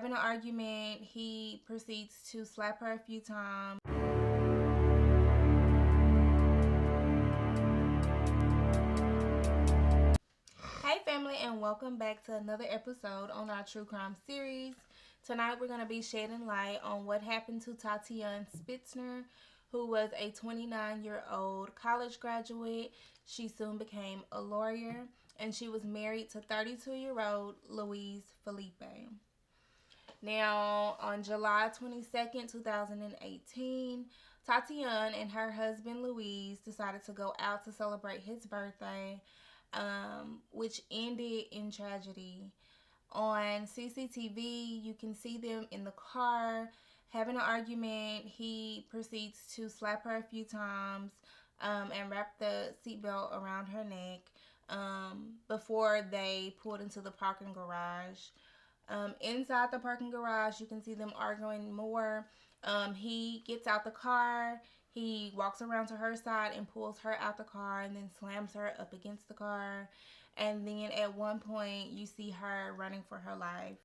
Having an argument, he proceeds to slap her a few times. Hey family, and welcome back to another episode on our true crime series. Tonight we're going to be shedding light on what happened to Tatian Spitzner, who was a 29-year-old college graduate. She soon became a lawyer, and she was married to 32-year-old Louise Felipe. Now, on July 22nd, 2018, Tatian and her husband Louise decided to go out to celebrate his birthday, which ended in tragedy. On CCTV, you can see them in the car having an argument. He proceeds to slap her a few times and wrap the seatbelt around her neck before they pulled into the parking garage. Inside the parking garage, you can see them arguing more. He gets out the car. He walks around to her side and pulls her out the car and then slams her up against the car. And then at one point, you see her running for her life.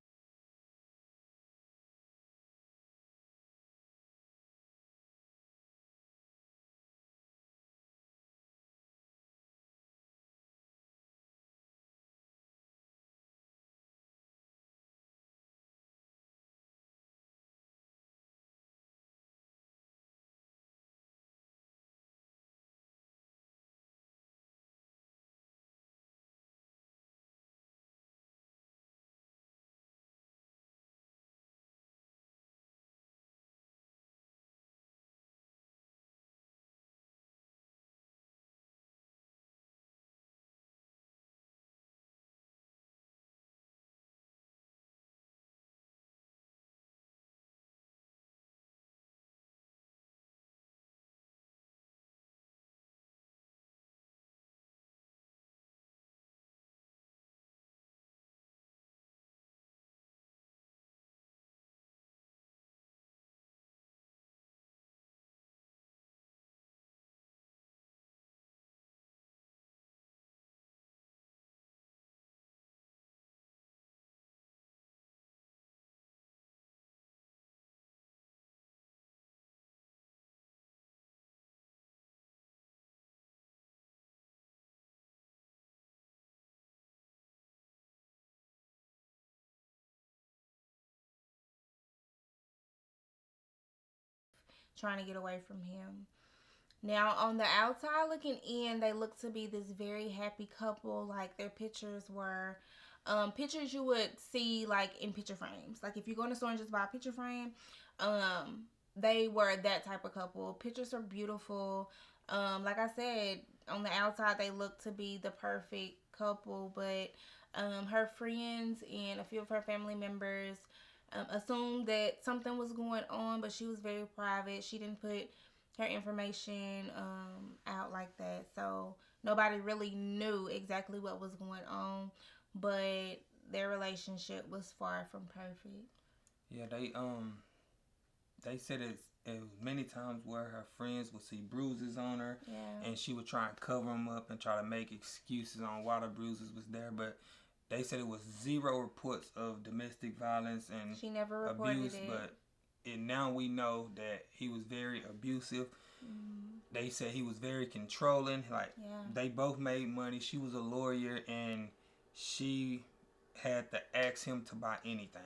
Trying to get away from him. Now, on the outside looking in, they look to be this very happy couple. Like, their pictures were pictures you would see, like, in picture frames. Like, if you go in the store and just buy a picture frame, they were that type of couple. Pictures are beautiful. Like I said, on the outside, they look to be the perfect couple. But her friends and a few of her family members assumed that something was going on, but she was very private. She didn't put her information out like that, so nobody really knew exactly what was going on, but their relationship was far from perfect. Yeah, they said it was many times where her friends would see bruises on her, Yeah. and she would try and cover them up and try to make excuses on why the bruises was there, but they said it was 0 reports of domestic violence and She never reported abuse, it. but now we know that he was very abusive. Mm-hmm. They said he was very controlling. Like, Yeah. they both made money. She was a lawyer, and she had to ask him to buy anything.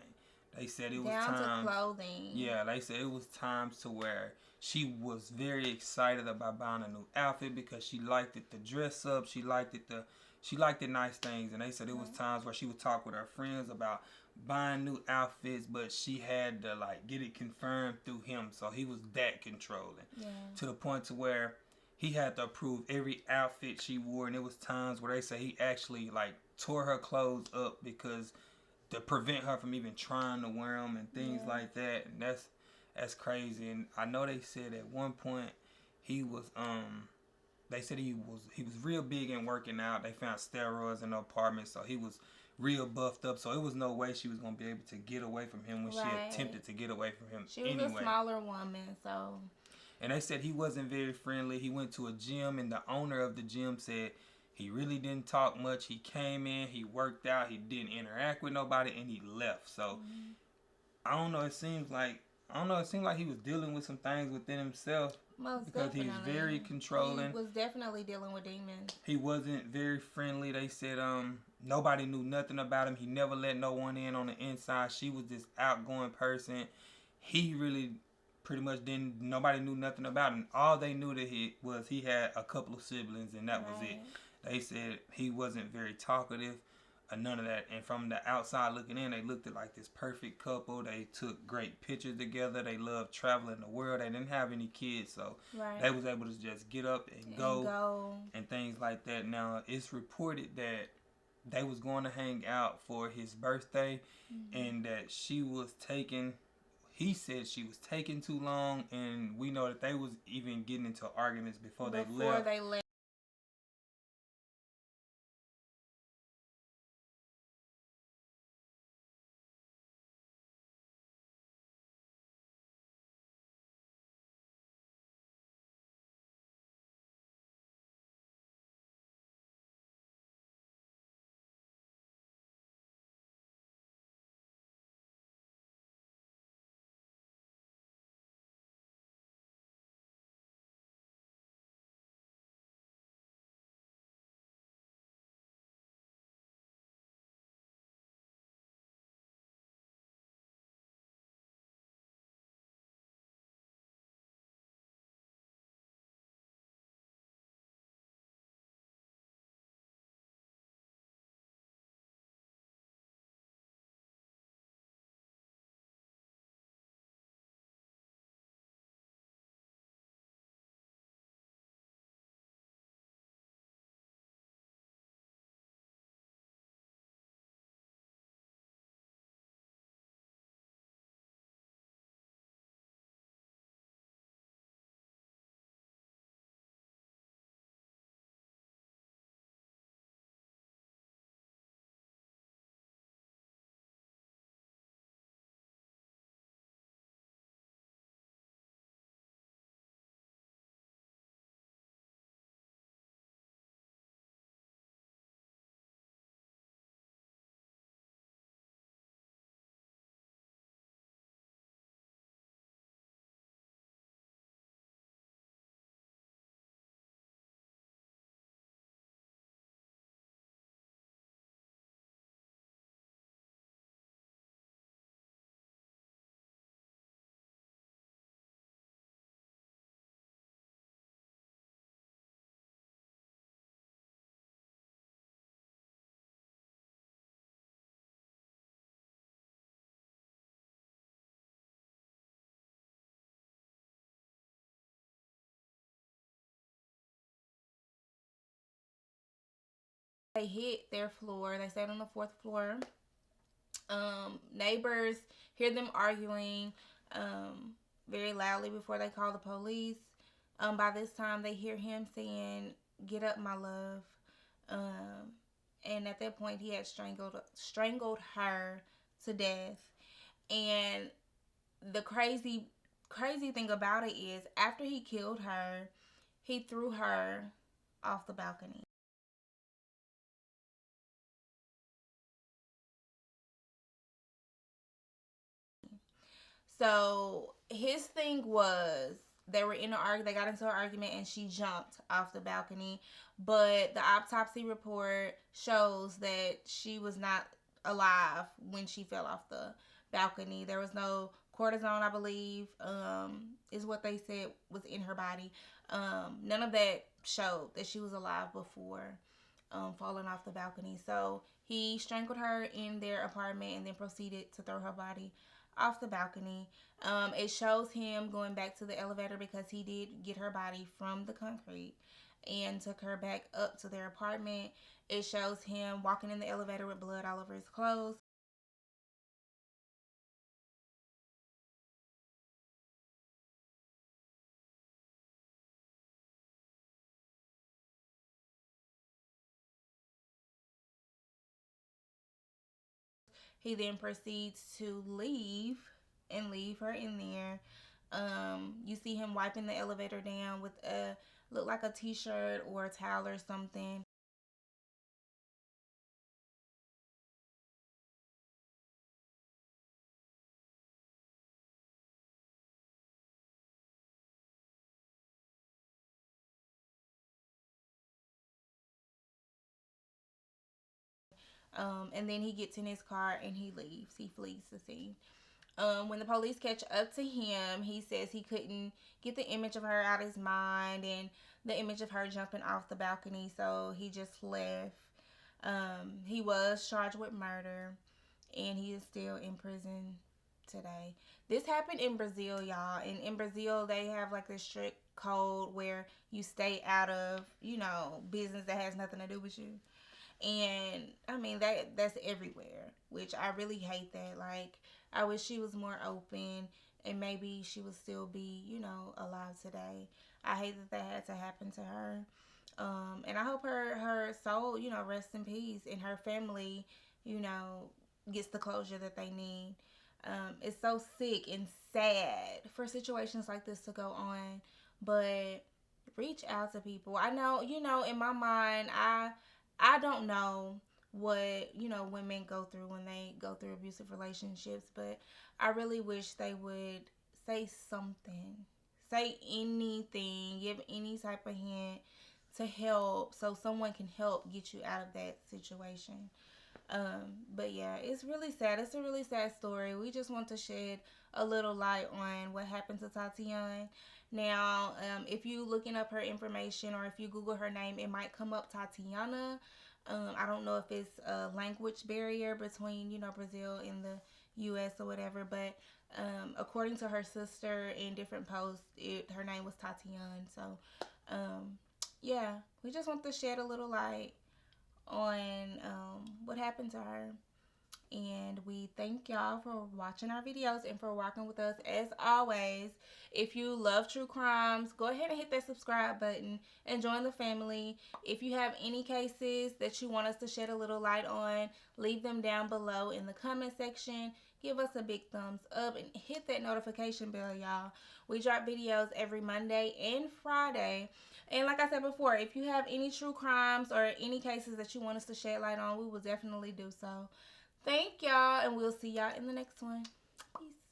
They said it was Down times to clothing. Yeah, they said it was times to where she was very excited about buying a new outfit because she liked it to dress up. She liked the nice things, and they said it was times where she would talk with her friends about buying new outfits, but she had to like get it confirmed through him. So he was that controlling. Yeah. To the point to where he had to approve every outfit she wore, and it was times where they say he actually like tore her clothes up because to prevent her from even trying to wear them and things like that. And that's crazy. And I know they said at one point he was they said he was real big in working out. They found steroids in the apartment, so he was real buffed up. So it was no way she was gonna be able to get away from him when she attempted to get away from him. She was a smaller woman, so. And they said he wasn't very friendly. He went to a gym, and the owner of the gym said he really didn't talk much. He came in, he worked out, he didn't interact with nobody, and he left. So I don't know. It seems like I don't know. It seemed like he was dealing with some things within himself Most because he's very definitely. He controlling. was definitely dealing with demons. He wasn't very friendly. They said nobody knew nothing about him. He never let no one in on the inside. She was this outgoing person. He really pretty much didn't. Nobody knew nothing about him. All they knew that he had a couple of siblings, and that was it. Right. They said he wasn't very talkative. None of that. And from the outside looking in, they looked at like this perfect couple. They took great pictures together. They loved traveling the world. They didn't have any kids, so Right. they was able to just get up and go and things like that. Now it's reported that they was going to hang out for his birthday, and that she was taking. He said she was taking too long, and we know that they was even getting into arguments before they left. They left. They hit their floor. They stayed on the fourth floor. Neighbors hear them arguing very loudly before they call the police. By this time, they hear him saying, "Get up, my love." And at that point, he had strangled her to death. And the crazy thing about it is, after he killed her, he threw her off the balcony. So his thing was, they were in an argument. They got into an argument, and she jumped off the balcony. But the autopsy report shows that she was not alive when she fell off the balcony. There was no cortisone, I believe, is what they said was in her body. None of that showed that she was alive before falling off the balcony. So he strangled her in their apartment and then proceeded to throw her body off the balcony. It shows him going back to the elevator because he did get her body from the concrete and took her back up to their apartment. It shows him walking in the elevator with blood all over his clothes. He then proceeds to leave her in there. You see him wiping the elevator down with a look like a t-shirt or a towel or something. And then he gets in his car and he leaves. He flees the scene. When the police catch up to him, he says he couldn't get the image of her out of his mind and the image of her jumping off the balcony, so he just left. He was charged with murder, and he is still in prison today. This happened in Brazil, y'all. And in Brazil, they have like this strict code where you stay out of, business that has nothing to do with you. And I mean that's everywhere, which I really hate that. Like, I wish she was more open and maybe she would still be, alive today. I hate that had to happen to her. And I hope her soul, rests in peace, and her family, gets the closure that they need. It's so sick and sad for situations like this to go on, but reach out to people. I know, in my mind, I don't know what, women go through when they go through abusive relationships, but I really wish they would say something. Say anything, give any type of hint to help so someone can help get you out of that situation. But yeah, it's really sad. It's a really sad story. We just want to shed a little light on what happened to Tatian. Now, if you looking up her information or if you Google her name, it might come up Tatiana. I don't know if it's a language barrier between, Brazil and the U.S. or whatever, but according to her sister in different posts, her name was Tatian. So, yeah, we just want to shed a little light on what happened to her. And we thank y'all for watching our videos and for walking with us as always. If you love true crimes, go ahead and hit that subscribe button and join the family. If you have any cases that you want us to shed a little light on, leave them down below in the comment section. Give us a big thumbs up and hit that notification bell, y'all. We drop videos every Monday and Friday. And like I said before, if you have any true crimes or any cases that you want us to shed light on, we will definitely do so. Thank y'all, and we'll see y'all in the next one. Peace.